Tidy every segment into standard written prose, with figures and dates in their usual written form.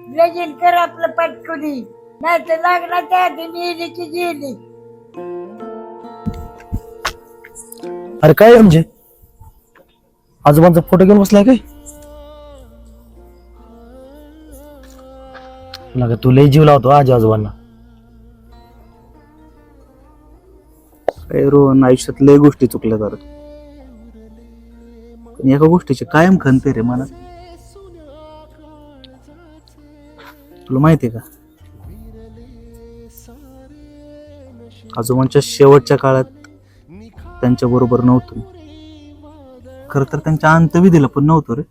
लगीन कर आपलं पटकुनी, नाही तर लग्नाच्या आधी गेली की गेली. अरे काय म्हणजे आजोबांचा फोटो घेऊन बसलाय काय? लागा तू लय जीव लावतो आजी आजोबांना. रोहन, आयुष्यात लय गोष्टी चुकल्या जरा, पण एका गोष्टीची कायम खंत रे मनात. तुला माहितीये का, आजोबांच्या शेवटच्या काळात त्यांच्या बरोबर नव्हतो. खर तर त्यांच्या अंतविधीला पण नव्हतो रे.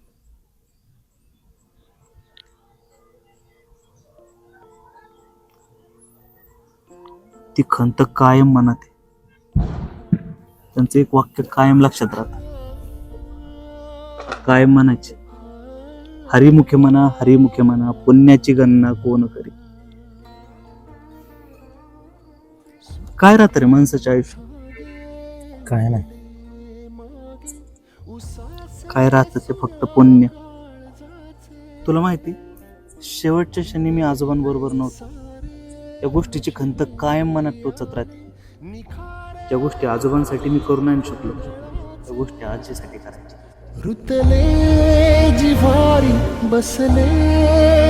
ती खंत कायम मनात आहे. त्यांचं एक वाक्य कायम लक्षात राहत. कायम म्हणायचे, हरिमुखे म्हणा पुण्याची गणना कोण करी. काय राहत रे माणसाच्या आयुष्यात? काय नाही. काय राहतं ते फक्त पुण्य. तुला माहिती, शेवटच्या क्षणी मी आजोबांबरोबर नव्हतो. या गोष्टीची खंत कायम मनात टोचत राहते. ज्या गोष्टी आजोबांसाठी मी करू नाही शकलो, त्या गोष्टी आजीसाठी करायच्या. रुतले जिव्हारी बसले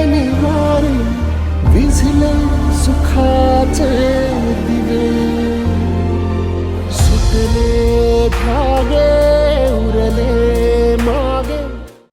निवारी